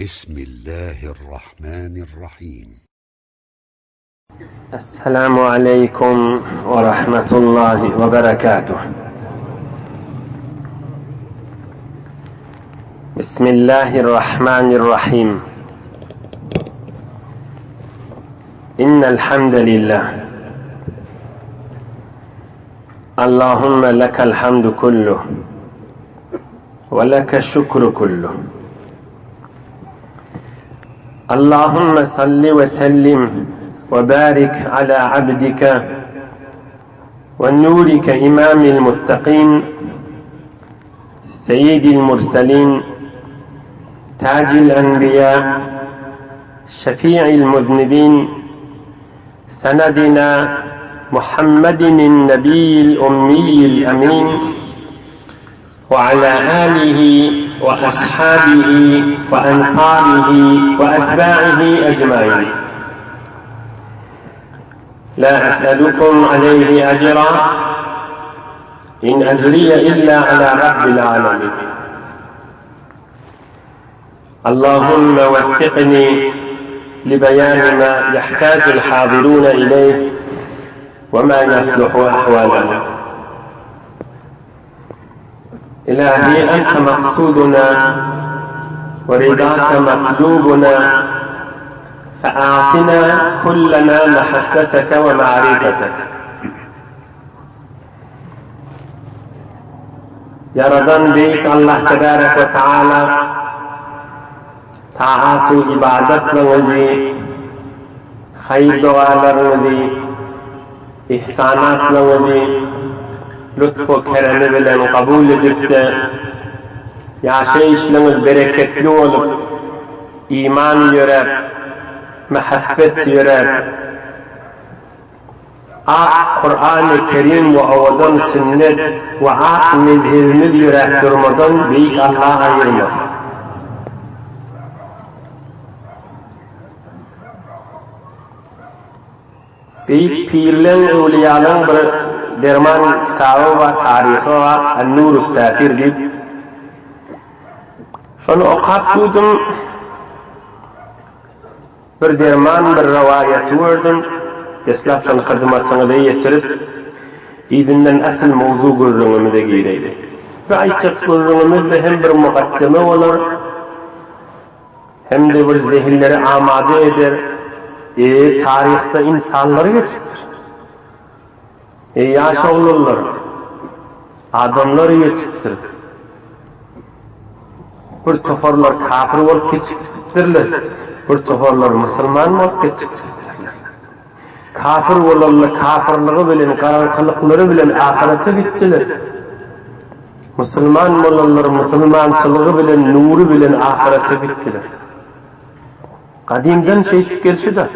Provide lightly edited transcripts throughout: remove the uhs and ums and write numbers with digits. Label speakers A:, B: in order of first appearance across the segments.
A: بسم الله الرحمن الرحيم.
B: السلام عليكم ورحمة الله وبركاته. بسم الله الرحمن الرحيم. إن الحمد لله اللهم لك الحمد كله ولك الشكر كله. اللهم صل وسلم وبارك على عبدك ونورك إمام المتقين سيد المرسلين تاج الأنبياء شفيع المذنبين سندنا محمد النبي الأمي الأمين وعلى آله وأصحابه وأنصاره وأتباعه أجمعين. لا أسألكم عليه أجرا إن أجري إلا على رب العالمين. اللهم وفقني لبيان ما يحتاج الحاضرون إليه وما يصلح أحوالهم. إلهي أنت مقصودنا ورضاك مطلوبنا فأعطنا كلنا محبتك ومعرفتك. يرضى بك الله تبارك وتعالى طاعات عبادت لغدي خير دوال لغدي إحسانات لغدي لطف وكرم بلن قبول جبت يعشيش لغد بركت لول إيمان يرب محبت يرب قرآن الكريم وأوضن سنة مذهل مذ يرب رمضان بيك الله يرمس. بيك بيرلن أوليالن درمان كتابه وتاريخه النور السافر دي شنو أقابتم بردرمان بالرواية وردن تسلف شن خدمات سنغذية ترد إذن الأصل موضوع الرغم دقيقة فأي تقل الرغم هم برمقدمة ولر هم دي برزهن لر آماده eder tarihte insanları geçiptir. Yaşoğlular, adamları geçiptir. Bir tofarlar kafir olup geçiptirler. Bir tofarlar Müslüman olup geçiptirler. Kafir olanlar kafirliği bilen, karanlıkları bilen ahirete gittiler. Müslüman olanlar Müslümançılığı bilen, nuru bilen ahirete gittiler. Kadimden şey gelişi de.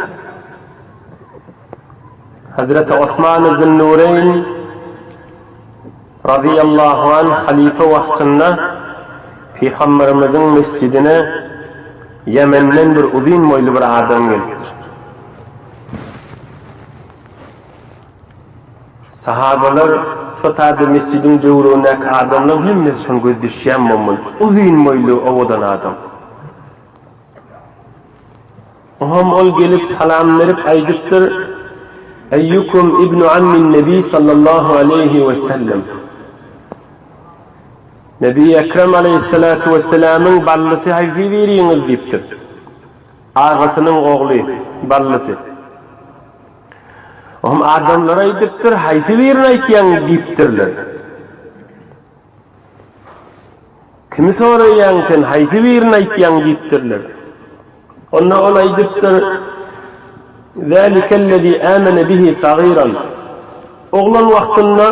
B: Hazreti Osman Zünnurayn radıyallahu anh halife vaktinde Peygamberimizin mescidine Yemen'den bir uzun boylu bir adam geldi. Sahabeler şu tabi mescidin devruğundaki adamlar hemmesi şunu göz düşen mumul. Uzun boylu ovadan adam. Oham ol gelip salam verip aydıptır. Eyyukum ibnu ammin nebi sallallahu aleyhi ve sellem. Nebi Ekrem aleyhissalatu vesselam'ın ballısı hayfi veriyiniz deyiptir. Ağasının oğlu ballısı. Oham adamlara aydıptır hayfi verin aytiyan deyiptirler. Kimi sorayan sen hayfi verin aytiyan deyiptirler. Ona ol aydıptır. ذلك الذي آمن به صغيرا oğlan vaktinde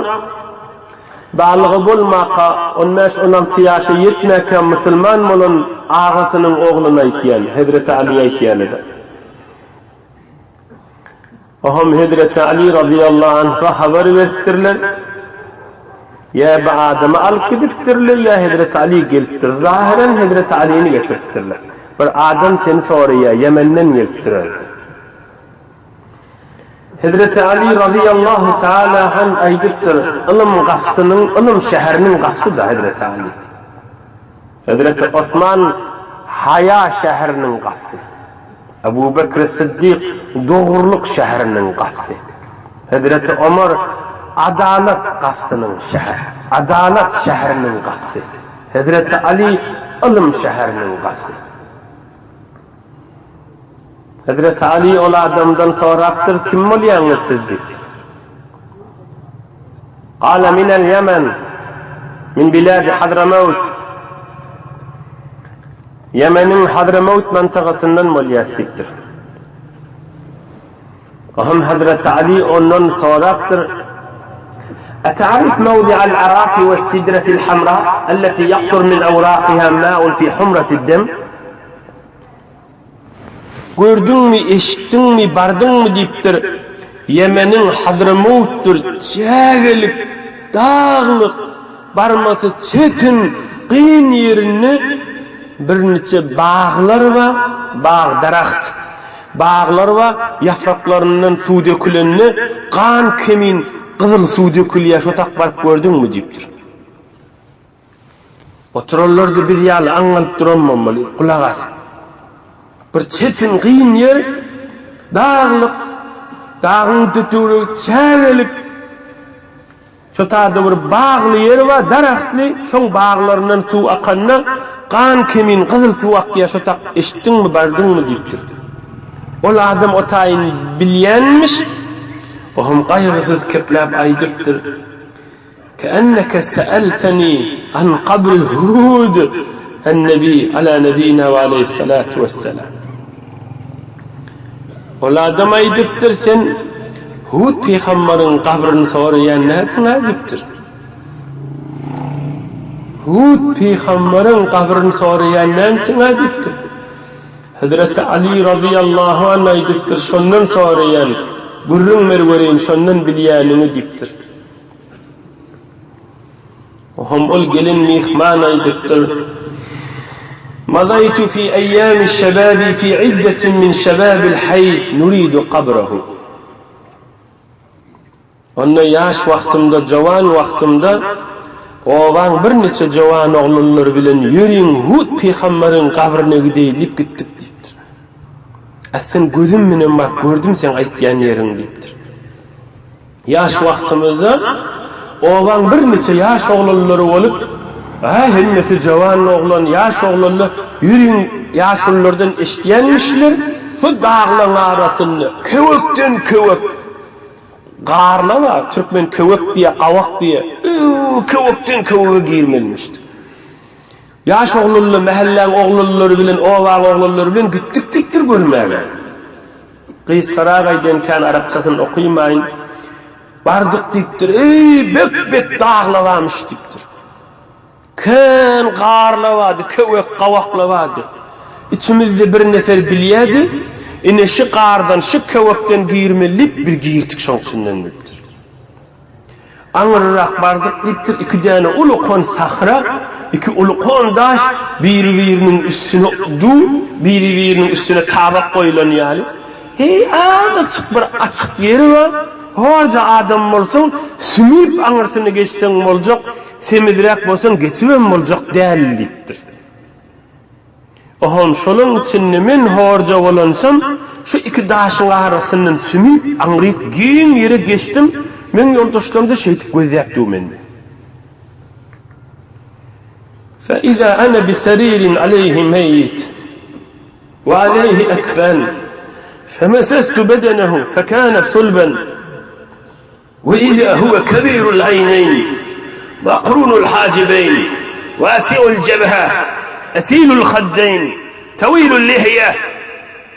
B: bağlığı bulmaka onnaş 16 yaşı yetmeke Müslüman olan ağasının oğluna aytiyan Hazreti Ali aytiyanıdır. Ohum Hazreti Ali radıyallahu anh'a haber vertirler. Ya bu adamı al gidiptirler ya Hazreti Ali geliptir. Zahiren Hazreti Ali'ni getirtirler. Bir adam seni soruya Yemen'den geliptirir. Hazreti Ali radıyallahu teala han aydıptır. Ilım şehrinin kapısı da Hazreti Ali. Hazreti Osman haya şehrinin qasdi. Ebu Bekir Siddiq doğruluk şehrinin qasdi. Hazreti Ömer adalet qasdının şehri. Adalet şehrinin qasdi. Hazreti Ali ilim şehrinin qasdi. Hazreti Ali ol adamdan so'rabdir, kim bo'lyangiz siz debdi. Qala min al-Yaman min bilad Hadramaut. Yemen'in Hadramaut mantığasından bo'lyapsiz. Aham Hazreti Ali ondan so'rabdir. أتعرف موضع العراق والسدرة الحمراء التي يقطر من أوراقها ماء في حمرة الدم؟ Gördün mü, eşittin mi, bardın mı deyiptir. Yemen'in Hadramaut'tur, çağılık, dağlık, barması çetin, qiyın yerini bir neçe bağlar va, bağ daraxt, bağlar va, yapraklarından su dökülenini, qan kemin, qızıl su dökülüye şotak barıp gördün mü deyiptir. Oturallardı bir yalı angalıp duranmamalı, kulak asın. Bir çetin qiyın yer, dağlık, dağın tütürü, çağılık, şotada bir bağlı yer var, daraxtlı, şon bağlarından su akanına, qan kemin, qızıl su akıya şotak, eşittin mi, bardın mı deyiptir. Ol adam otayın bilyenmiş, وهم قيغسız keplab aydıptır. كأنك سألتني عن قبر هود النبي على نبينا وعليه الصلاة والسلام. Ol adam aydıptır, sen Hud peygamberin kabrini soruyan näsin aydıptır. Hud peygamberin kabrini soruyan näsin aydıptır. Hazreti Ali radıyallahu anh aydıptır, şondan soruyan gurrun mervereyin şondan bilyanını diptir. Ohum ol gelin mihman aydıptır. مضيت في أيام الشباب في عدة من شباب الحي نريد قبره. Onda yaş vaktimde, cavan vaktimde oğlan bir neçe cavan oğlanlar bilen yürüyün Hud peygamberin kabrine gideyip gittik deyiptir. Aslında gözüm menen bak gördüm sen aytyan yerin deyiptir. Yaş vaktimizde oğlan bir neçe yaş oğlanları olup hemmeti cavan oğlan, yaş oğlanlar yürüyün yaşlılardan eşityenmişler. Şu dağların arasında kövekten kövek garla var. Türkmen kövek diye, avak diye kövekten köveğe girmelmişti. Yaş oğlanlar, mahallen oğlanları bilen, ovak oğlanları bilen gittiktir görmeye. Qıyız Saragay'dan kan Arapçasını okuymayın. Bardık deyiptir. Bek dağla varmış deyiptir. Kan garla vardı, kövek kavakla vardı. İçimizde bir nefer bilyedi. Ine şu qardan, şu kövekten giyirmelip bir giyirtik şonsundan deyiptir. Anırrak bardık deyiptir. İki tane ulukon sahra, iki ulukon daş, biri-birinin üstüne du, biri-birinin üstüne tabak koyulan yani. Açık bir açık yeri var. Horca adam olsun, sümüp anırtını geçsen olacak, semidirek olsan geçiven olacak değil deyiptir. Ohon şolun içinde men horca olansam, şu iki daşın arasından sümüp anırıp giyin yere geçtim, men yoldaşlarımda şeytip gözeyaptım mende. فإذا أنا بسرير عليه ميت وعليه أكفان فمسست بدنه فكان صلبا وإذا هو كبير العينين مقرون الحاجبين واسع الجبهة أسيل الخدين طويل اللحية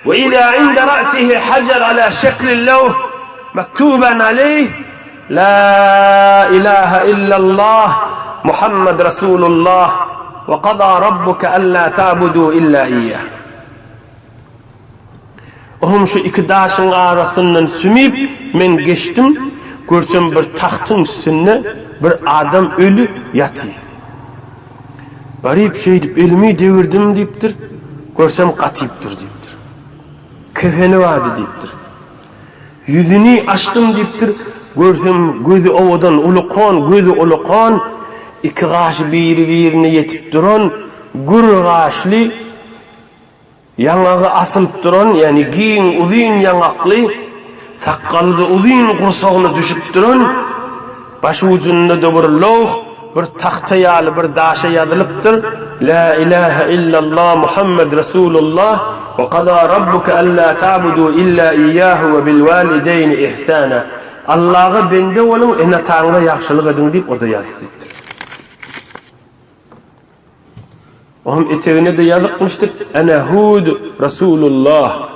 B: وإذا عند رأسه حجر على شكل اللوح مكتوبا عليه لا إله إلا الله محمد رسول الله وقضى ربك ألا تعبدوا إلا إياه. Ohum şu iki daşın arasından sümüp men geçtim, görsem bir tahtın üstünde bir adam ölü yatıyor. Barip şey deyip elimi devirdim deyiptir, görsem katiptir deyiptir. Kefeni vardı deyiptir. Yüzünü açtım deyiptir, görsem gözü ovadan ulukan, gözü ulukan, iki gaşı birine yetip duran, gür gaşlı, Yanağı asılıp duran, yani giyin uzun yanaklı, sakallı uzun kursağına düşüp duran, başı ucunda da bir loğ, bir tahtayal, bir daşa yazılıptır. La ilahe illallah Muhammed Resulullah ve qada rabbuka alla ta'budu illa iyyahu ve bil valideyni ihsana. Allah'a bende olun, ene Tanrı'ya yaxşılık edin deyip o da yazdıktır. Onun eteğine de yazıkmıştık. Ene Hud Resulullah.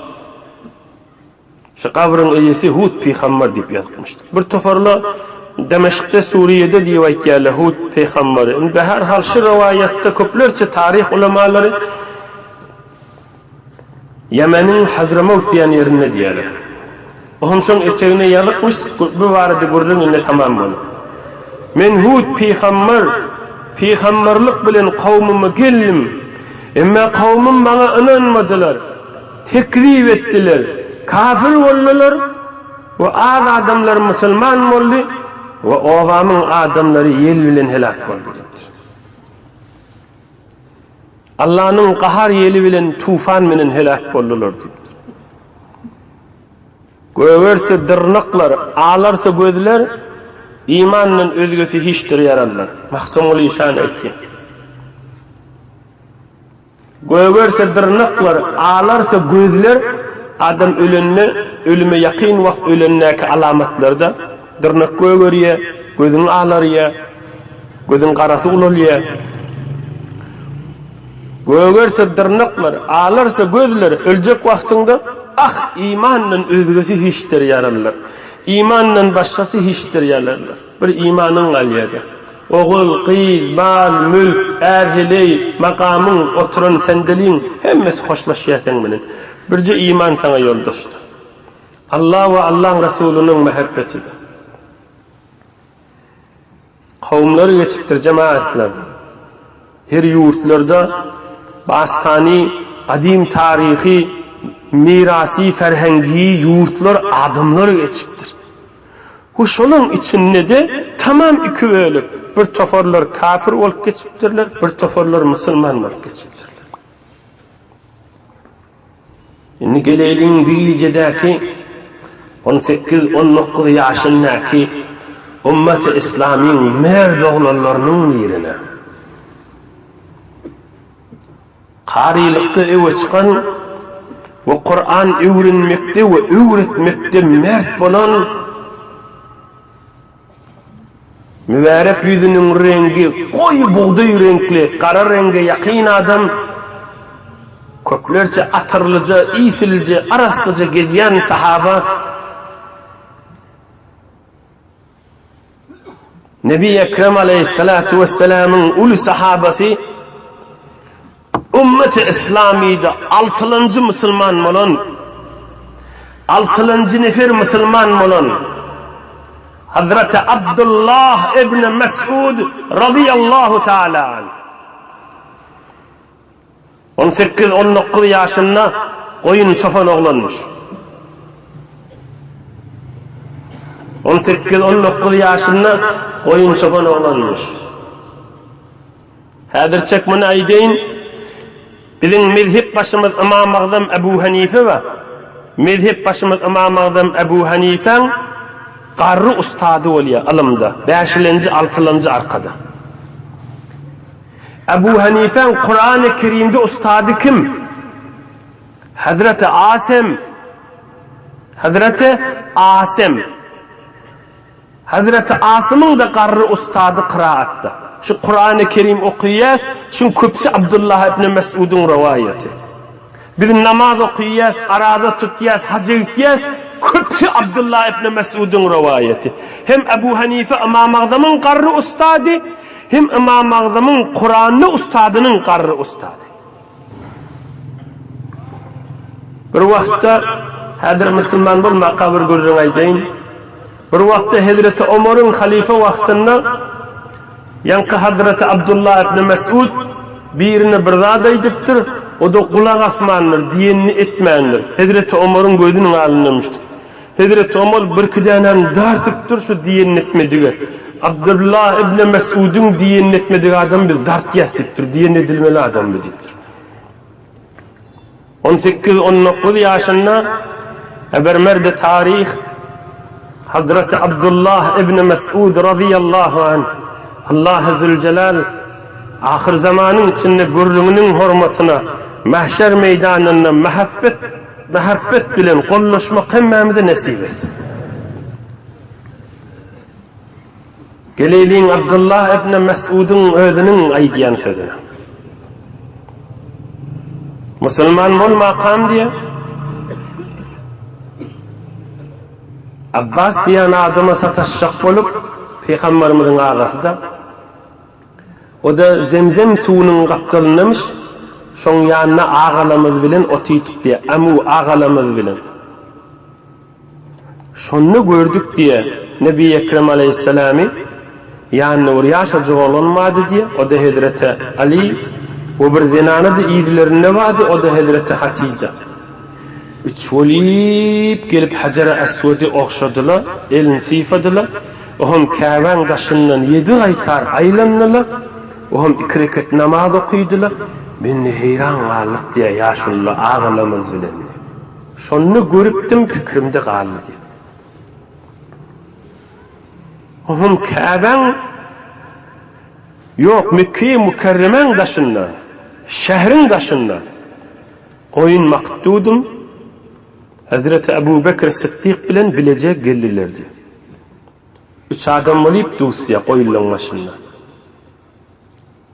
B: Şu kabrın eyesi Hud peygamber deyip yazıkmıştık. Bir toparla Demeşk'te Suriye'de rivayet yerli Hud peygamberi. Ve her hal şu rivayette köplerce tarih ulemaları Yemen'in Hazramaut diyen yerine diyorlar. Onun son eteğine yazıkmıştık. Bu vardı gördüğün önüne tamam bunu. Men Hud peygamberlik bilen kavmime geldim. Ama kavmim bana inanmadılar. Tekrib ettiler. Kafir oldular. Ve adamlar Müslüman oldu. Ve ovamın adamları yel bilen helak oldu. Allah'ın kahar yeli bilen tufan menen helak oldular. Göverse dırnaklar, ağlarsa gözler, İmanın özgüsü hiçtir yararlar. Mahtumul işan etti. Göverse dırnaklar, ağlarsa gözler, adam ölüme yakın vakt ölünnek alamatlarda dırnak göveriyor, gözün ağlarıyor, gözün karası uluyor. Göverse dırnaklar, ağlarsa gözler, ölecek vaktinde imanın özgüsü hiçtir yararlar. İmanın başkası hiçtir yararlar. Bir imanın aliyede. Oğul, kız, bal, mülk, erhili, makamın, oturan sendeliğin hemmesi hoşlaşıyor senin. Birce iman sana yoldaştır. Allah ve Allah'ın Resulü'nün mehabbetidir. Kavimleri geçiptir cemaatler. Her yurtlarda bastani, kadim tarihi, mirasi, ferhengi yurtlar, adımları geçiptir. Bu şunun içinde de tamam iki bölük. Bir tofarlar kafir olup geçiptirler, bir tofarlar Müslüman olup geçiptirler. Şimdi gelelim Bilce'deki 18-19 yaşındaki ümmet-i İslam'ın merd oğlanlarının yerine qarilikte eve çıkan ve Kur'an öğrenmekte ve öğretmekte merd bulan mübarek yüzünün rengi koyu buğday renkli, kara renge yakın adam köklerce atırlıca, iyisilice, araslıca gezen sahaba Nebi Ekrem Aleyhissalatu Vesselam'ın ulu sahabası Ümmet-i İslami'de 6. Müslüman olan 6. nefer Müslüman olan Hazreti Abdullah İbni Mes'ud radıyallahu teala 18-19 yaşında koyun çoban oğlanmış. 18-19 yaşında koyun çoban oğlanmış. Hadir çekmeni aydeyin bizim mezhep başımız İmam Azam Ebu Hanife ve mezhep başımız İmam Azam Ebu Hanife'nin qarrı ustadı oluyor alımda. 5. 6. arkada. Ebu Hanife'nin Kur'an-ı Kerim'de ustadı kim? Hazreti Asım. Hazreti Asım'ın da qarrı ustadı kıraatta. Şu Kur'an-ı Kerim okuyas, şu köpsi Abdullah ibn Mes'ud'un rivayeti. Bir namaz okuyas, arada tutuyas, hacı gitiyas, köpsi Abdullah ibn Mes'ud'un rivayeti. Hem Ebu Hanife İmam Azam'ın qarrı ustadı, hem İmam Azam'ın Kur'an'lı ustadının qarrı ustadı. Bir vaxtda hadir Müslüman bulma qabr görürün aydeyin. Bir vaxtda Hazreti Ömer'in halife vaxtında yankı Hazreti Abdullah ibn Mes'ud birini bir zat ediptir, o da kulak asmandır, diyenini etmeyendir. Hazreti Ömer'in gözünün alınmıştır. Hazreti Ömer bir kıdanan dartıptır şu diyenini etmediği. Abdullah ibn Mes'ud'un diyenini etmediği adam bir dart yastıptır, diyen edilmeli adam ediptir. 18-19 yaşında Ebermerde tarih Hazreti Abdullah ibn Mes'ud radıyallahu anh Allah Zülcelal ahir zamanın içinde gurrunun hurmatına mahşer meydanında mehabbet bilen kollaşma kımmamızı nasip et. Geleyliğin Abdullah ibn Mes'ud'un özünün aydiyan sözüne. Müslüman bol makam diye Abbas diyen adama sataşacak bolup Peygamberimizin ağasıda o da zemzem suyunun kaptalınmış şon yanına ağalamız bilen otuytup diye amu ağalamız bilen şonu gördük diye Nebi Ekrem Aleyhisselam'ı yani oraya şacı olunmadı diye o da Hazreti Ali o bir zinana da iyilerinde vardı o da Hazreti Hatice Üçvolip gelip Hacer-i Esved'i okşadılar, elini sıyfadılar. Ohum Kâben taşından 7 aytar aylandılar. Ohum 2 rekat namaz okuydular. Beni heyran kaldık diye yaşullah ağlamaz bilen. Şonu görüptüm fikrimde kaldı diye. Ohum Kâben yok Mekke-i Mükerremen taşından, şehrin taşından koyun maktudum. Hazreti Ebu Bekir Sıddık bilen bilecek geldilerdi. 3 adam olip dusya koyulun başında.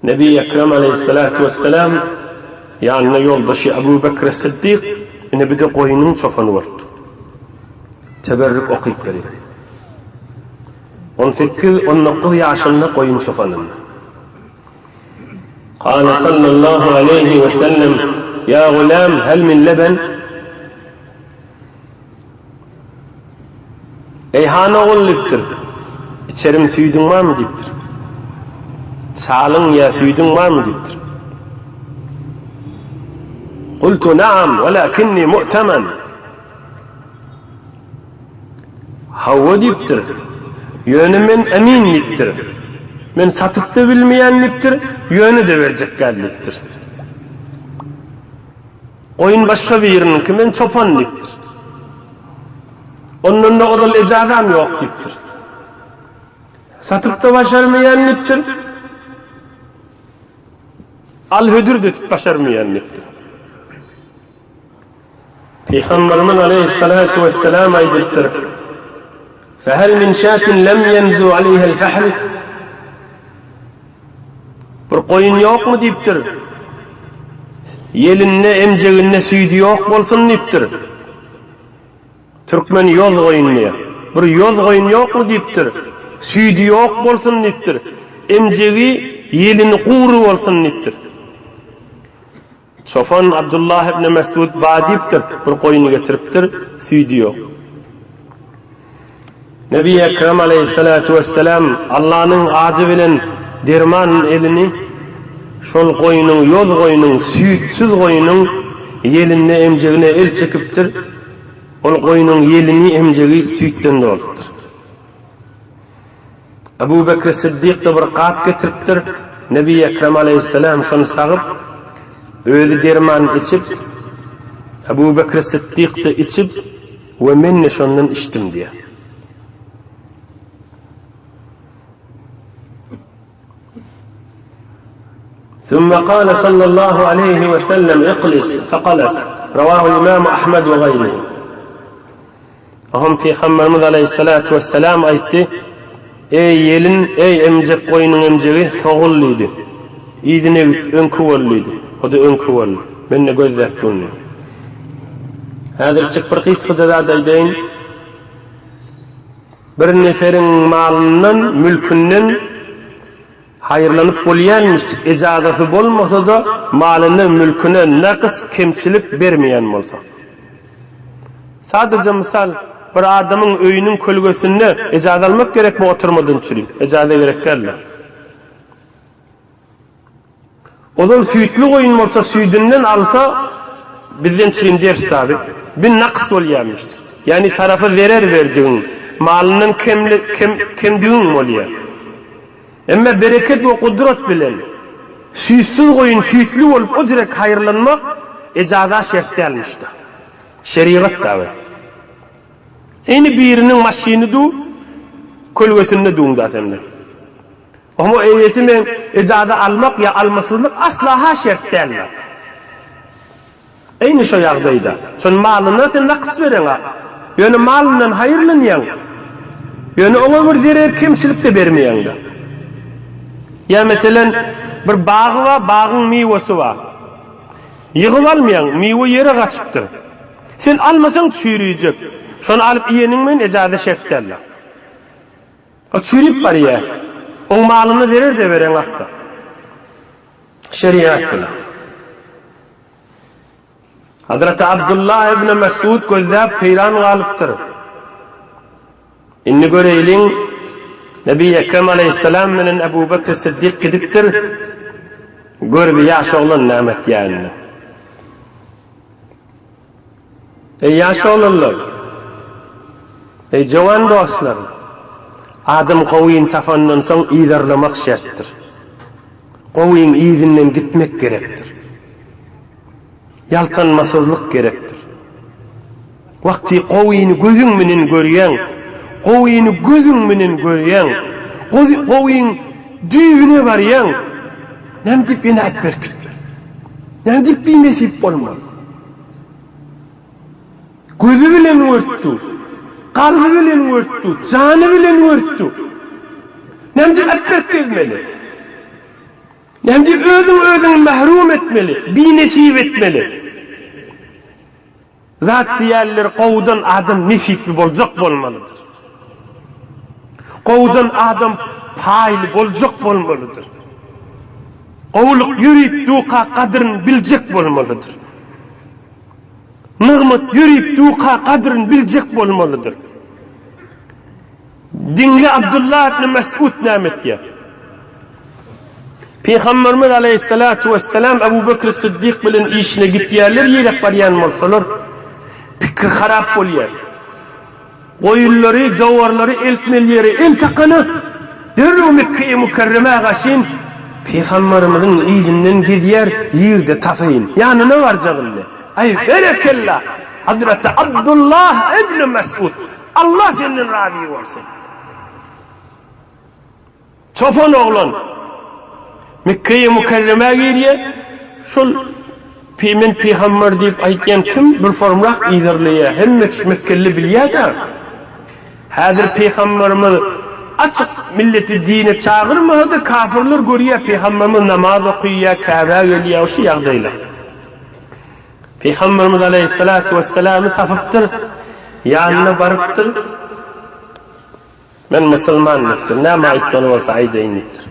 B: Nebi Ekrem Aleyhissalatu vesselam yanına yoldaşı Ebu Bekir Sıddık Nebi de koyunun çofanı vardı. Teberrük okuyup veriyor. 18-19 yaşında koyun çofanın. Kâle sallallahu aleyhi ve sellem ya gulam hel min leben Eyhana oğulliptir. İçerim süydün var mı diptir. Sağlın ya süydün var mı diptir. Kultu naam velakinni mu'temen. Havva diptir. Yönümün emin diptir. Men satıp da bilmeyen diptir. Yönü de verecek diptir. Koyun başka bir yerinin ki men çopan diptir. Onun da odal ecazam yok diptir. Satıp da başarmayan diptir. Al hüdür de başarmayan diptir. Peygamberimiz Aleyhissalatu vesselam aydıktır. فَهَلْ مِنْ شَاتٍ لَمْ يَنْزُوا عَلَيْهَا الْفَحْلِ Bir koyun yok mu diptir. Yelinne emceğinne süydü yok bolsun diptir. Türkmen yoz koyunluya. Bir yoz koyun yok mu diptir. Süydü yok bolsun diptir. Emceği yelini kuru olsun diptir. Şofan Abdullah ibn Mesud badiptir. Bir koyunu getiriptir. Süydü yok. Nebi Ekrem Aleyhissalatu vesselam Allah'ın adı bilen derman elini şol koyunun, yoz koyunun, sütsüz koyunun yelinne emceğine el çekiptir. Ol koyunun yelini emceği sütten doluptur. Ebu Bekir Sıddık da bir kap getiriptir. Nebi Ekrem Aleyhisselam şonu sağıp öyle derman içip Ebu Bekir Sıddık da içip ve men de şondan içtim diye. ثم قال صلى الله عليه وسلم اقلس فقلس رواه الإمام أحمد وغيره. Ahum Peygamberimiz Aleyhissalatu vesselam aytti. Ey yelin, ey emcek koyunun emceği soğulluydu. İyidine önkü olluydu. O da önkü ollu. Benne gözlep bunu. Hadir çık bir kıssıca da deydeyin. Bir neferin malının, mülkünün hayırlanıp bolyanmıştık. Ecazası bolmasa da malını, mülküne nakıs, kemçilik vermeyen olsa. Sadece misal bir adamın öyünün kölgesinde ecaz almak gerek mi oturmadan çürüyüm? Ecaza gerek geldi. O da süyütlü koyun olsa süydünden alsa bizden çürüyüm ders tabi. Bir nakıs olyanmıştık. Yani tarafı verer verdiğin malının kemdiğin oluyor. Ama bereket ve kudret bilen süysüz koyun süyütlü olup o direkt hayırlanmak icazat şertlenmişdi. Şeriat da. Eni birinin maşini du kölgesinde duğunda sende. Ama eyyesi men icazat almak ya almasızlık asla ha şertlenmez. Eyni şu yağdayda. Son malına sen naqs veren ha. Yönü malından hayırlanyan. Yönü ona bir zirer kimçilik de vermeyen de. Ya mesela bir bağı var, bağın meyvesi var. Yığıp almayan, meyve yere kaçıptır. Sen almasan çürüyecek. Şunu alıp yiyenin men icazat şertlerle. O çürüyüp var ya. O malını verir de veren hatta. Şeriat kılar. Hazreti Abdullah ibn Mesud gözlep peyran galıptır. İnni göreylin Nebi Ekrem aleyhisselam menen Ebu Bekir Siddiq gidiptir. Gör bir yaş oğlan nimet yani. Ey yaş oğlanlar. Ey cavan dostlar. Adam koyun tafandan son iyidarlamak şarttır. Koyun izinden gitmek gerektir. Yaltanmasızlık gerektir. Vakti koyunu gözün menen görüyen, koyunu gözün menen görüyen, koyun düğüne varyan, nemdik beni etberkittir. Nemdik bir nesip olmalı. Gözü bilen örttü, kalbi bilen örttü, canı bilen örttü. Nemdik etberkitmeli. Nemdik özün mahrum etmeli, bir nesip etmeli. Zat diyerler kovdan adam nesipli bolacak bolmalıdır. Kovdan adam paylı bolacak bolmalıdır. Kovluk yürüyüp duqa kadrını bilecek bolmalıdır. Nığmet yürüyüp duqa kadrını bilecek bolmalıdır. Dinle Abdullah ibn Mesud namet ya. Peygamberimiz aleyhissalatu vesselam Ebu Bekir Siddiq bilen işine gittiyerler yere baryan bolsalar fikir harap bolýar. Goýulları, dawarları, eltmeleri, eltaqany derrew Mekke-i Mukarremä gaşyn Peygamberimizin izinden gidýär, ýerde tafayn. Yani ne var jagynda? Ay berekella. Hazreti Abdullah ibn Mesud. Allah senden razı bolsun. Çopan oğlan Mekke-i Mukarremä girýär. Şol Peymen peygamber deyip aytyan kim bir formrak iýdirleýär. Hemme Mekkeli bilýär. Hazır peygamberimiz açık milleti dine çağırmadı, kafirler görýär peygamberimiz namaz okuýar, Kaaba gelýär, şu ýagdaýlar. Peygamberimiz aleyhissalatu vesselam'ı tapıptır, yanına barıptır. Men musulmanlıktır, näme aýtmaly bolsa aýdaýyndyr.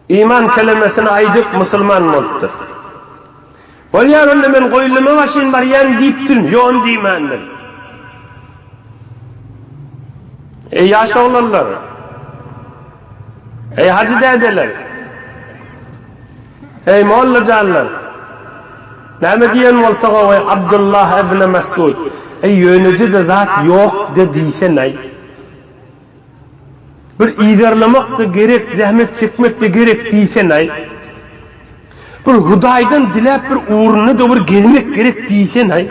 B: İman kelimesini aýdyp musulman bolupdyr. Bolýar onda men goýulma başyn baryan diýipdir, ýok diýmän men. Ey yaş oğlanlar, ey hacı dedeler, ey mollacanlar, näme diýen bolsaga goý Abdullah ibn Mesud, ey ýönüji de zat ýok de diýsen ay. Bir iýdirlemek de gerek, zähmet çekmek de gerek diýsen ay. Bir Hudaýdan dilep bir uğrunu da bir gezmek gerek diýsen ay.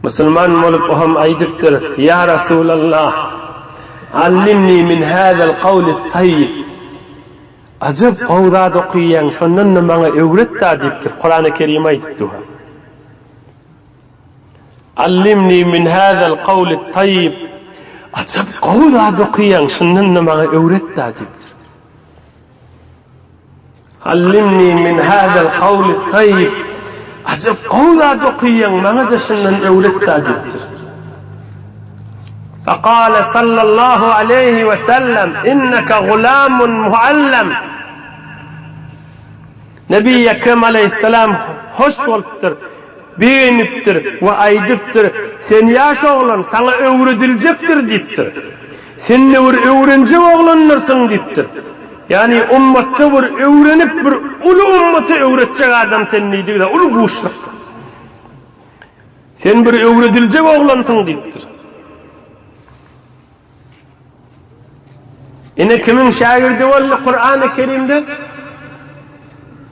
B: Müslüman olup oham aýdypdyr, ya Resulallah, allimni min hadal qawli tayyib. Ajab qawzat okuyan şondan maňa öwretdi diýipdir. Qur'an-ı Kerim aýdypdyr. Allimni min hadal qawli tayyib. Ajab qawzat okuyan şondan maňa öwretdi diýipdir. Allimni min hadal qawli tayyib. Acaba qawzat okuyan maňa da şundan öwretdi diýipdir. Faqala sallallahu aleyhi ve sellem innaka gulamun muallam. Nebi Ekrem aleyhisselam hoş bolupdyr, beýenipdir we aýdypdyr. Sen ýaş oglan, sana öwrediljekdir diýipdir. Sen bir öwrenji oglanlarsın diýipdir. Yani ummatda bir öwrenip bir ulu ummaty öwretjek adam sen diýdi de ulu boşluk. Sen bir öwrediljek oglansyň diýipdir. Ene kimin şagirdi boldy Qur'an-ı Kerimde?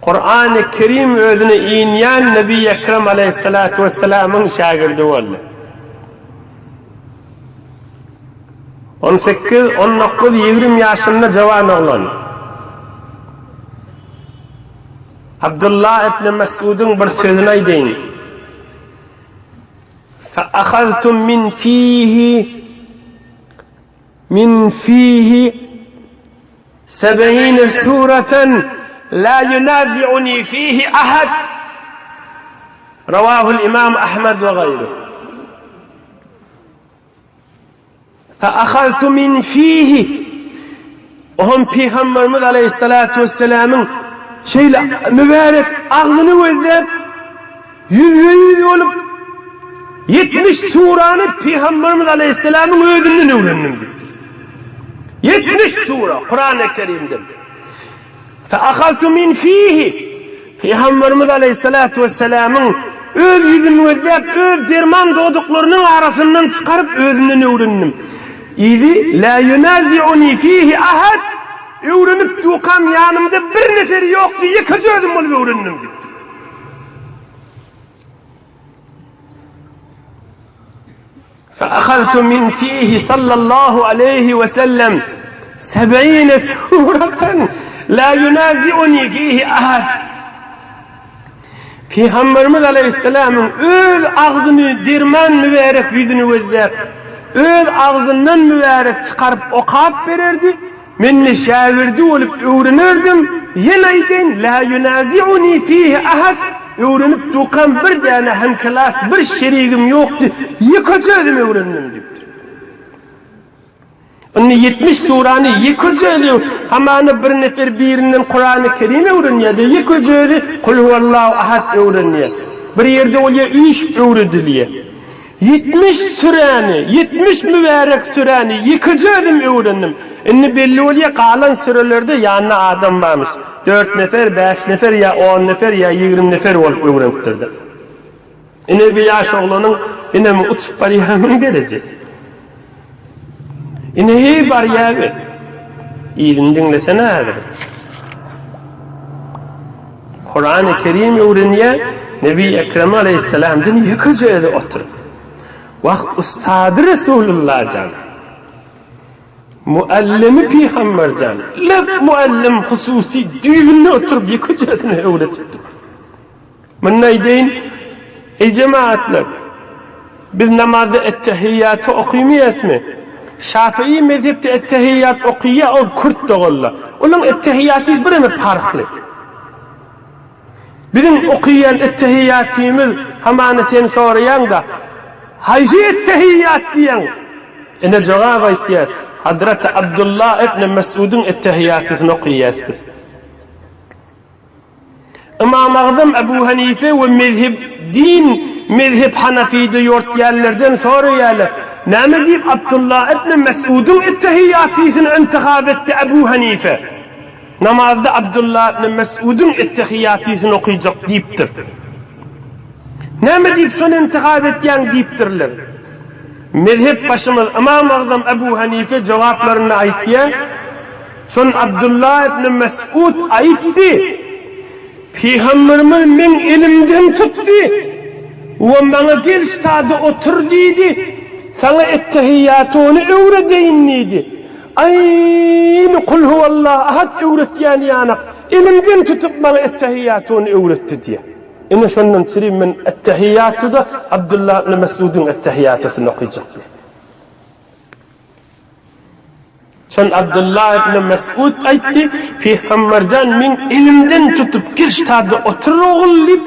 B: Kur'an-ı Kerim özüne iyinyan Nebi Ekrem Aleyhissalatu vesselam'ın şagirdi oldu. 18, 19, 20 yaşında cavan oğlan. Abdullah ibn Mesud'un bir sözüne aydeyin. فَأَخَذْتُمْ مِنْ فِيهِ 70 سُورَةً لَا يُنَازِعُنِي فِيهِ أَحَدٌ رواه الإمام أحمد وغيره. فَأَخَذْتُ مِنْ فِيهِ وهم Peygamberimiz Aleyhissalatu vesselam'ın şeyle mübarek ağzını gözlep yüz olup 70 suranı Peygamberimiz Aleyhisselam'ın özünden öğrendim dedi. 70 sura Kur'an-ı Kerim'den. فَأَخَذْتُ مِنْ فِيهِ Peygamberimiz Aleyhissalatu vesselam'ın öz yüzünü gözlep öz derman doğduklarının arasından çıkarıp özünden öğrendim. İzi la yunazi'uni fihi ahad öğrenip dukam yanımda bir nefer yoktu yıkıcı özüm olup öğrendim dedi. فأخذت من فيه صلى الله عليه وسلم 70 سورة لا ينازعني فيه أحد. Peygamberimiz Aleyhisselam'ın öz ağzını dirman mübarek yüzünü gözler, öz ağzından mübarek çıkarıp okuyup verirdi. Men şagirdi olup öğrenirdim. Yenayden la yunazi'uni fihi ahad. Öğrenip dukan bir tane hemkelas bir şerigim yoktu. Yıkıcıydım öğrendim dedi. Onu 70 suranı yıkıcıydı. Hemen bir nefer birinden Kur'an-ı Kerim öğreniyordu. Yıkıcıydı. Kul huvallahu ahad öğreniyor. Bir yerde oluyor 3 öğretiliyor. 70 suranı, 70 mübarek suranı yıkıcıydım öğrendim. Inni belli oluyor kalan sürelerde yanına adam varmış. 4 nefer, 5 nefer ya 10 nefer ya 20 nefer olup öğreniptirdi. Inni bir yaş oğlanın inni mi uçup bariyamın derecesi. Inni iyi bariyamı. İyidin dinlesene abi. Kur'an-ı Kerim öğreniyor Nebi Ekrem Aleyhisselam'dan yıkıcıydı oturup. Vakt Ustad-ı Resulullah canım. Muallimi Peygamber canım. Lep muallim hususi düğününe oturup yıkıcıyadını öğretirdi. Ben neydeyin? Ey cemaatler, biz namazda ettehiyyatı okuymayız mı? Şafii mezhepte ettehiyyat okuyor, o Kürt doğulla. Onun ettehiyyatı bir mi farklı? Bizim okuyan ettehiyyatimiz hemen sen sorayan da hayzi ettehiyyat diyen. Ne cevap aytiyat. Hazreti Abdullah ibn Mesud'un ettehiyyatını okuyacağız biz. İmam Azam Ebu Hanife ve mezhep Hanefi'de yort yerlerden soruyorlar. Ne deyip Abdullah ibn Mesud'un ettehiyyatını intikab etti Ebu Hanife. Namazda Abdullah ibn Mesud'un ettehiyyatını okuyacak deyiptir. Ne deyip şunu intikab ettiyen deyiptirler. Mezhep başımız İmam Azam Ebu Hanife cevaplarını aytıyor. Son Abdullah ibn Mesud aytti. Peygamberimiz men elimden tuttu. Ve bana gel stada otur dedi. Sana ettehiyyatını öğreteyim dedi. Aynı kul huvallahu ahad öğretiyen yanak. Elimden tutup bana ettehiyyatını öğretti diye. İnne şundan siriyim men ettehiyyatı da Abdullah ibn Mesud'un ettehiyyatısını okuyacak. Şun Abdullah ibn Mesud aytti, Peygambercan men elimden tutup girştada otur oğul deyip,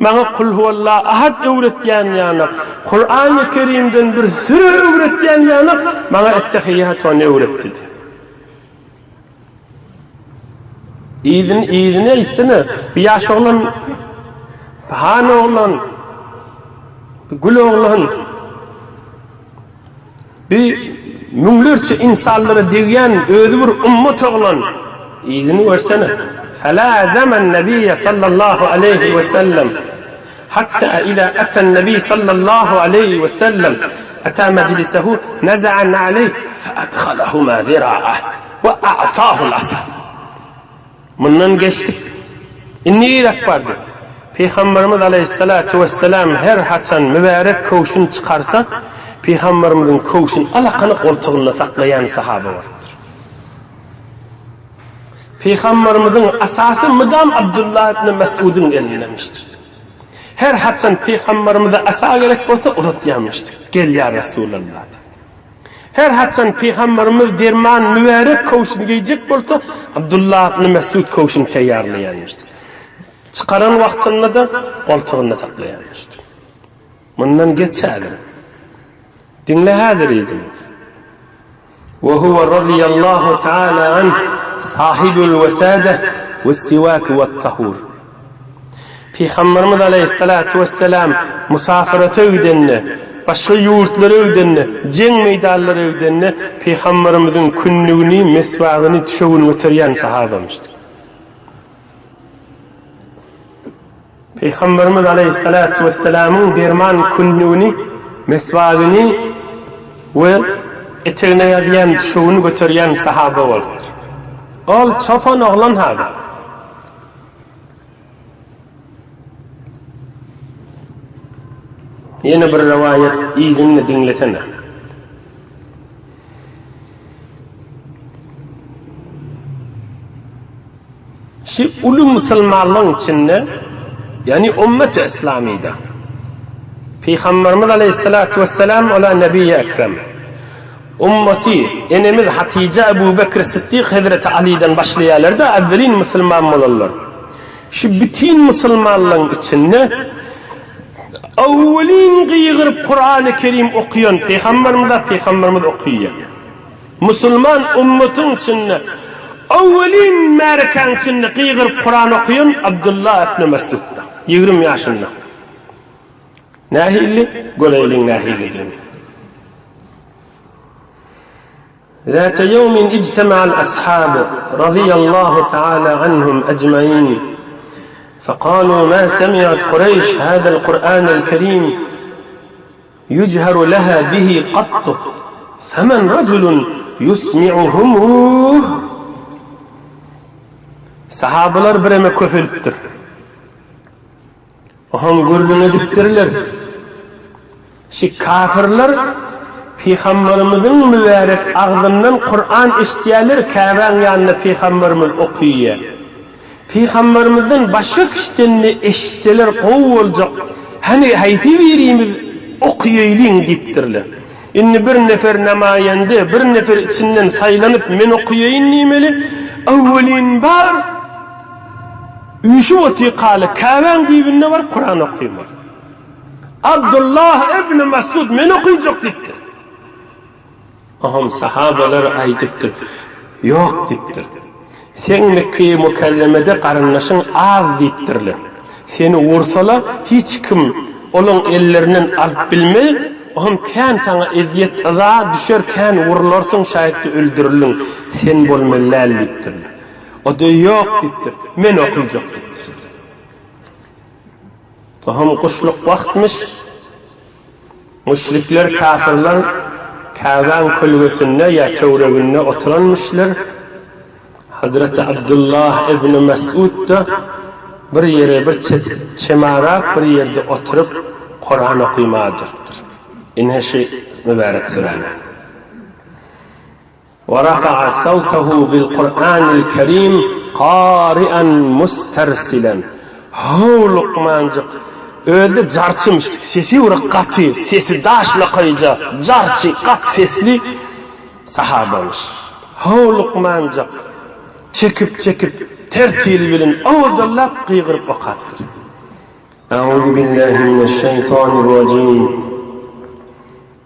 B: bana kul huvallahu ahad öğretiyen yana, Kur'an-ı Kerim'den bir sürü öğretiyen yana, bana ettehiyyatını öğretti diye. İyidine iyisine, bir yaş olan, bahane olan, bir gül olan, bir münglerçe insanları devyen özü bir ümmet olan, iyidini görsene. فَلَا زَمَ النَّبِيَّ صَلَّى اللّٰهُ عَلَيْهِ وَسَلَّمْ حَتَّى إِذَا أَتَى النَّبِيِّ صَلَّى اللّٰهُ عَلَيْهِ وَسَلَّمْ أَتَى مَجْلِسَهُ نَزَعًا عَلَيْهِ فَأَدْخَلَهُمَا ذِرَاعَهُ وَأَعْطَاهُ الْعَصَا. Bundan geçtik. inni rakbardı. Peygamberimiz Aleyhissalatu vesselam her haçan mübarek koşun çıkarsa Peygamberimizin koşun alaqını koltuğunda saklayan sahaba vardır. Peygamberimizin asası mıdam Abdullah ibn Mesud'un elindemiştir. Her haçan Peygamberimize asa gerek olsa uzatyanmıştır. Gel ya Resulallah. Her haçan Peygamberimiz derman mübarek koşun giyecek olsa Abdullah ibn Mesud koşun tayarlayanmıştır. Çıkaran vaktinde de koltuğunda saklayanmıştır. Bundan geçelim. Dinle hadir edin. Ve huve radiyallahu ta'ala anh sahibul vesade ve sivak ve tahur. Peygamberimiz Aleyhissalatu vesselam musafirete ödenine, başka yurtlara ödenine, cenk meydanlara ödenine Peygamberimizin künnüğünü, mesvağını, tüşevini götüren sahabamıştır. Peygamberimiz Aleyhissalatu vesselam'ın derman künnüğünü, mesvağını ve eteğine yadiyen tüşevini götüren sahaba vardır. Ol çofan oğlan haber. Yine bir rivayet iyiliğini dinlesene. Şu ulu Müslümanlığın içinde yani ümmet-i İslami'de Peygamberimiz Aleyhissalatu vesselam ola Nebi-i Ekrem ümmeti enemiz Hatice Ebu Bekir Sıddık Hazreti Ali'den başlayalar da evvelin Müslüman olurlar. Şu bütün Müslümanlığın içinde evvelin gıyırıp Kur'an-ı Kerim okuyan Peygamberimiz okuyor. Müslüman ümmetin içinde evvelin merkan içinde gıyırıp Kur'an okuyan Abdullah ibn Mesud'da 20 yaşında. Nahilli, göleylin nahillidir. ذات يوم اجتمع الأصحاب رضي الله تعالى عنهم أجمعين فقالوا ما سمعت قريش هذا القرآن الكريم يجهر لها به قط فمن رجل يسمعهم sahabalar bireme köfeliptir. Oham gördüğüne diptirler. Şu kafirler Peygamberimizin mübarek ağzından Kur'an iştiyalar Kabe'nin yanında Peygamberimiz okuyor. Peygamberimizin başka kişilerini eşittiler kovulacak. Hani hayti veriyimiz okuyayım diptirler. İnni bir nefer namayende bir nefer içinden saylanıp men okuyayım nimeli. Evvelin bar Üşü otiqalı Kabe'nin dibinde var Kur'an okuyuyor. Abdullah ibn Mesud men okuyacak diptir. Aham sahabalar aydıptır. Yok diptir. Sen Mekke-i Mükerreme'de qarınlaşın az diptirler. Seni vursala hiç kim onun ellerinden alıp bilmey, aham kan sana eziyet aza düşerken vurularsın şayet öldürülün. Sen bolmelal diptirler. O da yok diptir. Men okuyacak diptir. Aham kuşluk vaktmiş. Müşrikler, kafirler Kabe'nin kulübesinde ya çevreğinde oturanmışlar. Hazreti Abdullah ibn Mesud da bir yere bir çemarak bir yerde oturup Kur'an okuymadır. İnheşi mübarek sürane. ورفع صوته بالقرآن الكريم قارئا مسترسلا هولق مانجق öyle carçımıştık sesi uğrak katı sesi daşla kayıca carçı kat sesli sahabamış howluk mancak çekip tertil bilin avdallap kıygırıp vakattır. Euzu billahi mineşşeytanirracim.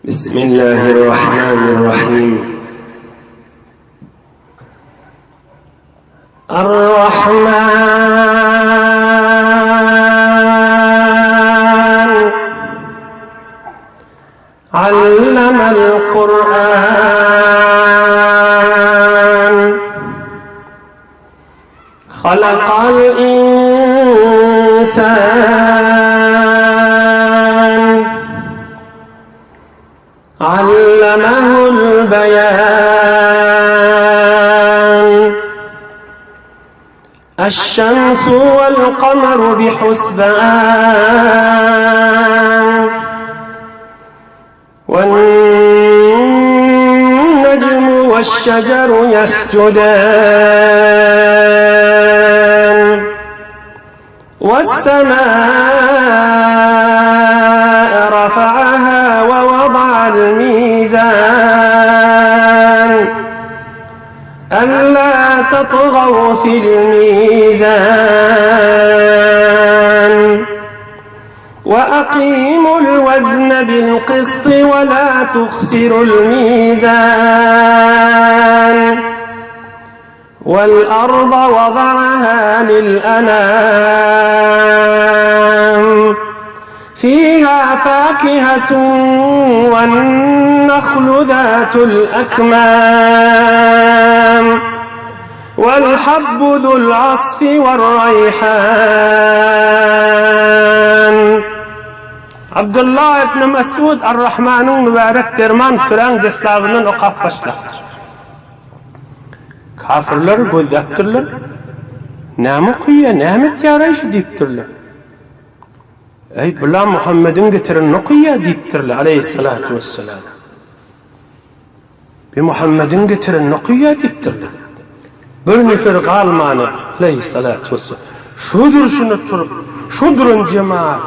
B: Bismillahirrahmanirrahim. الرحمن علم القرآن خلق الإنسان علمه البيان الشمس والقمر بحسبان والنجم والشجر يسجدان والسماء رفعها ووضع الميزان ألا تطغوا في الميزان وأقيموا الوزن بالقسط ولا تخسروا الميزان والأرض وضعها للأنام فيها فاكهة والنخل ذات الأكمام والحب ذو العصف والريحان. Abdullah ibn Mas'ud Ar-Rahman'ın mübarek derman süren deslağından okap başlaktır. Kafirler gözlettirler. Näme kuyya, näme yarayışı deyiptirler. Ey bula Muhammed'in getirin nokuyya deyiptirler aleyhissalatu vesselam. Bir Muhammed'in getirin nokuyya deyiptirler. Bir nefer kalmanı aleyhissalatu vesselam. Şudur şunu turup, şudurun cemaat.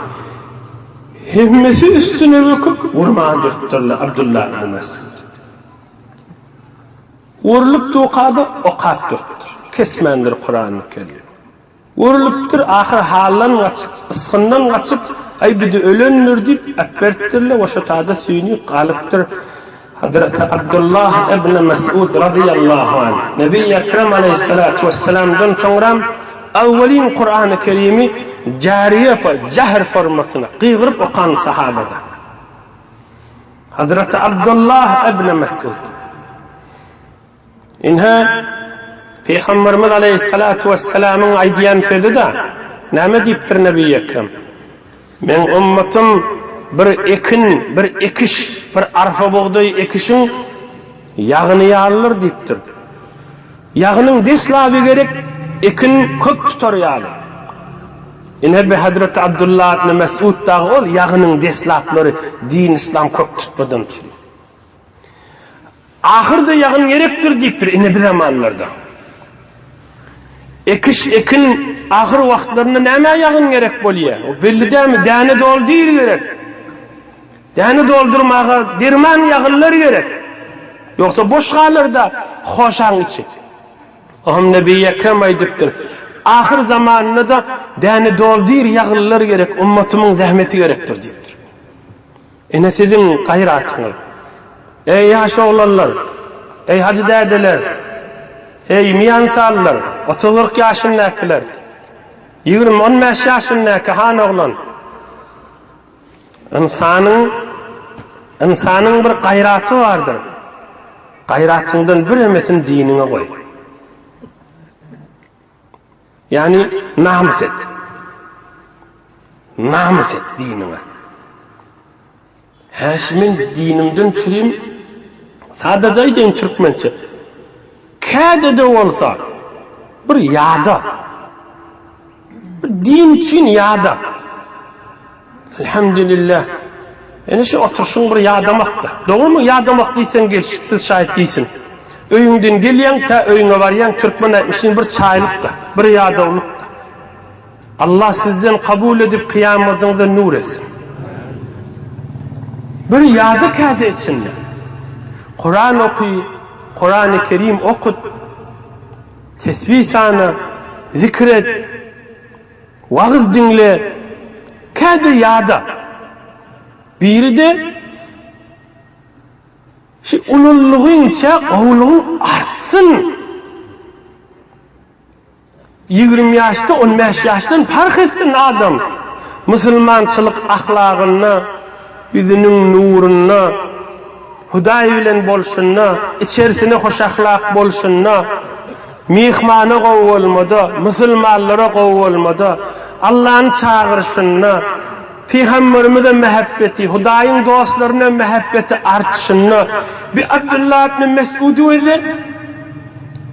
B: Himmesi üstüne rüküp vurmağa dürttürler Abdullah ibn Mesud. Vurulup tuğadı okap dürttür. Kesmendir Kur'an-ı Kerim. Vuruluptur ahir hallan kaçıp, ıskından kaçıp, ay bir de ölendir deyip ekberttirle o şatada suyunu kalıptır. Hazreti Abdullah ibn Mesud radıyallahu anh. Nebi-i Ekrem aleyhissalatu vesselam'dan sonra evvelin Kur'an-ı Kerim'i cariye cehr formasına kıygırıp okan sahabada. Hazreti Abdullah ibn Mesud. İnha Peygamberimiz aleyhissalatu vesselam'ın aydiyan söyledi da näme deyiptir Nebi-i Ekrem? Men ummatim bir ekiş, bir arfa buğday ekişin yağını yağılır deyiptir. Yağının deslavi gerek ekin kök tutar yağlı. İnhe be Hazreti Abdullah ibn Mesud dağı ol yağının deslapları din İslam kök tutmadan türüyor. Ahırda yağın gerektir deyiptir inhe bir zamanlarda. Ekin ahir vaxtlarında näme yağın gerek bolýar? O belli dämi? Däne doldyr gerek. Däne doldurmaga derman yağınlar gerek. Yoksa boş kalırda hoşan içi. Aham Nebi-i Ekrem aýdypdyr. Ahir zamanında da däne doldyr yağınlar gerek, ummatymyň zähmeti gerekdir diýipdir. Ene sizin gaýratyňyz. Ey ýaş oglanlar, ey hacı dädeler, ey miyansallar, 30-40 ýaşyndakylar, 20-15 ýaşyndaky han oglan. İnsanyň bir gaýraty bardyr. Gaýratyňdan bir emesini diniňe goý. Yani namus et. Namus et diniňe. Häşmin dinimden çürüm sadece aýdyn türkmençe. Käde de bolsa bir ýada. Bir din üçin ýada. Elhamdülillah. Ene şu oturşun bir ýadamakda. Dogrymy ýadamak diýsen gelşiksiz şaýat diýsin. Öýüňden gelýän ta öýüňe barýan türkmen aýtmyşyň bir çaýlykda, bir ýadawlykda. Allah sizden kabul edip kıyamatyňyzda nur etsin. Bir ýada käde içinde. Kur'an okuy, Kur'an-ı Kerim okut, tesbih sana, zikret, vağız dinle, käde ýada. Biri de şu ululluğunça oğluğun artsın. 20 yaşta 15 yaştan fark etsin adam. Müslümançılık ahlakını, yüzünün nurunu, Hudaý bilen bolşunna, içerisine hoş ahlak bolşunna, mihmana gowy bolmada, musulmanlara gowy bolmada, Allah'ın çağırışınna, Peygamberimize mehabbeti, Hudaýyň dostlaryna mehabbeti artşynna, bir Abdullah ibn Mes'ud özi,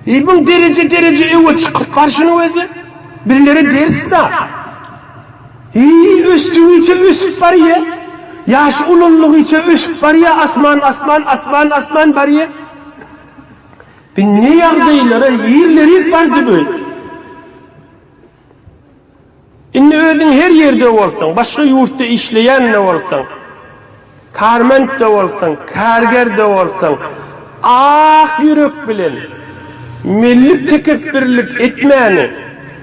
B: ibn derece öwe çykyp barşyny özi, birileri dersa üstüne içe üst var ya, yaş ulunluğu içe üst var ya, asman var ya. Bir ne yağdaylara yerleri vardı böyle. İnne özün her yerde olsan, başka yurtta işleyen ne olsan, karment de olsan, karger de olsan, yürek bilen, milli tekebbürlük etmeni,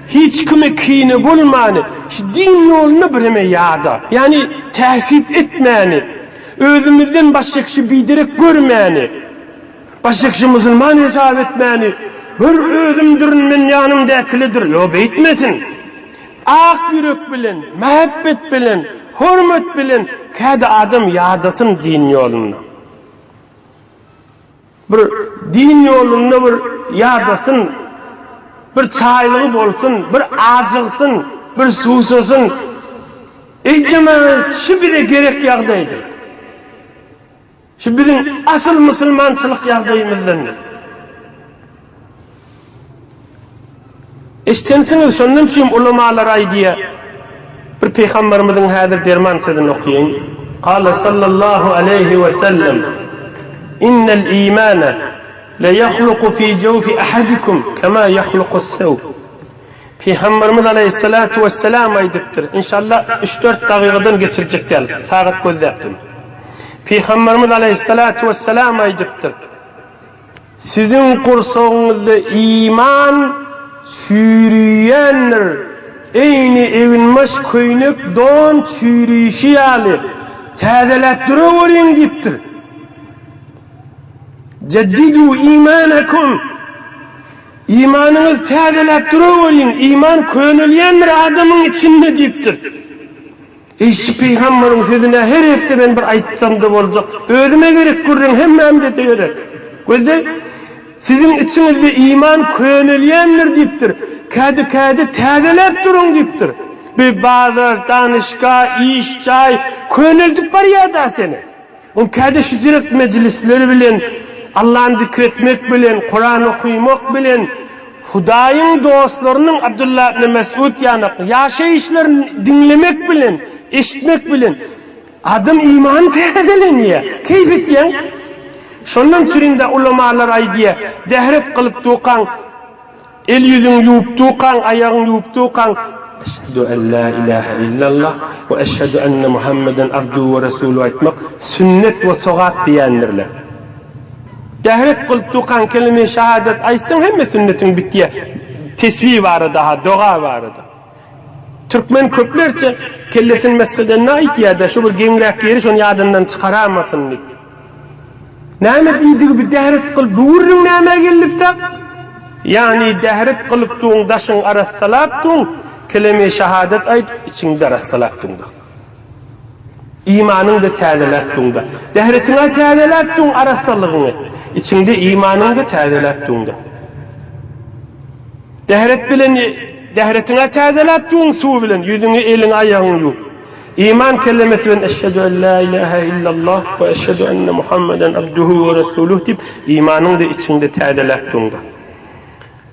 B: hiç kime kiyini bulmani, din yolunu birime yağda, yani tehsip etmeni, özümüzden başka kişi bidirek görmeni, başka kişi Müslüman hesap etmeni, bir özümdürün men yanımdakiledir, yo beytmesin. Yürek bilen, mehabbet bilen, hürmet bilen, kada adam yağdasın din yolunu. Bir din yolunda bir yağdasın, bir çaylığı bolsun, bir acılsın, bir susasın. Şu bile gerek yağdaydı. Şu bilin asıl Müslümançılık yağdayımızdandır. İstensiniz şundan için ulamalar aydiye bir peygamberimizin hadir derman sözünü okuyun. Kâle sallallahu aleyhi ve sellem innel imâne le yahluku fi cevfi ahadikum kema yahlukus sev. Peygamberimiz aleyhissalatu vesselam aydıptır. İnşallah 3-4 dakikadan geçirecek geldi. Saat gözle yaptım. Peygamberimiz aleyhissalatu vesselam aydıptır. Sizin kursağınızda iman sürüyenler eyni evinmez köynük don sürüyüşü yali təzələttürü olayım deyiptir. Ceddidu imanakum, imanınız təzələttürü olayım, iman könülyen bir adamın içinde deyiptir. İşte Peygamberin sözüne her hafta ben bir aytsam da olacak. Özüme gerek görün, hem de gerek. Gözde sizin içinizde iman könülyendir deyiptir. Kadi təzəlep durun deyiptir. Bir bazar, danışka, iş, çay, könüldük var ya da seni. On kadi şücret meclisleri bilen, Allah'ın zikretmek bilen, Kur'an okuymak bilen, Hudayın dostlarının Abdullah ibn Mesud yanık, yaşayışlarını dinlemek bilen, işitmek bilen, adam iman təzəleniyor. Keyfet yan. Şondan türünde ulamalar aydiye, dehret kılıp tuğan, el yüzün yuvup tuğan, ayağın yuvup tuğan, eşhedü en la ilahe illallah ve eşhedü enne Muhammeden abduhu ve resulü aytmak, sünnet ve soğat diyenlerle. Dehret kılıp tuğan kelime-i şehadet aytsın, hem sünnetin bittiye, tesbih var daha, dua var da. Türkmen köplerce, kellesin mescidine ait ya da şu bir gengrek yeri şunu yadından çıkaramasın diye. Näme diýdi bir dehret kılıp buurun näme gelipdi? Yani dehret kılıp tuğun daşın arassalap tuğun kelime-i şehadet ayt içinde arassalap tuğunda. İmanın da təzəlap tuğunda. Dehretine təzəlap tuğun arassalığını içinde imanın da təzəlap tuğunda. Dehret bilen dehretine təzəlap tuğun su bilen yüzünü elin ayağını yup. İman kelimesi ben eşhedü en la ilahe illallah ve eşhedü enne Muhammeden abduhu ve resuluh deyip imanın da içinde təzələptüğünde.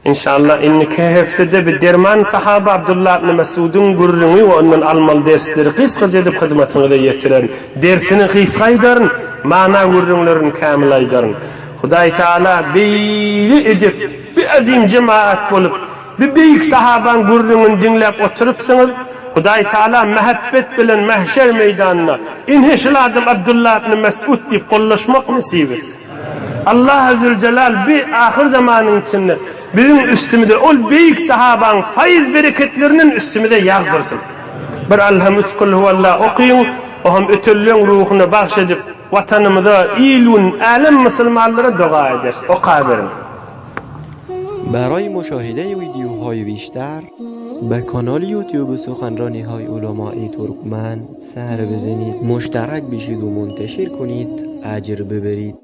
B: İnşallah inniki heftede bir derman sahaba Abdullah ibn Mesud'un gurrunu ve ondan almalı dersleri kıskaca edip hizmetini de yetiren, dersini kıskaydarın, mana gurrunlarını kamılaydarın. Huday Teala beyli edip bir azim cemaat bulup bir büyük sahaban gurrunun dinlep oturupsınız. Huday Teala mehabbet bilen mahşer meydanına inhişladım Abdullah ibn Mesud deyip kollaşmak nasip etsin. Allah Azze Celal bir ahir zamanın içinde bizim üstümüde ol büyük sahaban faiz bereketlerinin üstümüde yazdırsın. Bir Allah'ım üç kul huvallah okuyun, o hem ötüllüğün ruhunu bahşedip vatanımıza ilun alem Müslümanlara dua eder. O kabirin.
C: برای مشاهده ویدیوهای بیشتر به کانال یوتیوب سخنرانی‌های علماء ترکمن سر بزنید، مشترک بشید و منتشر کنید، اجر ببرید.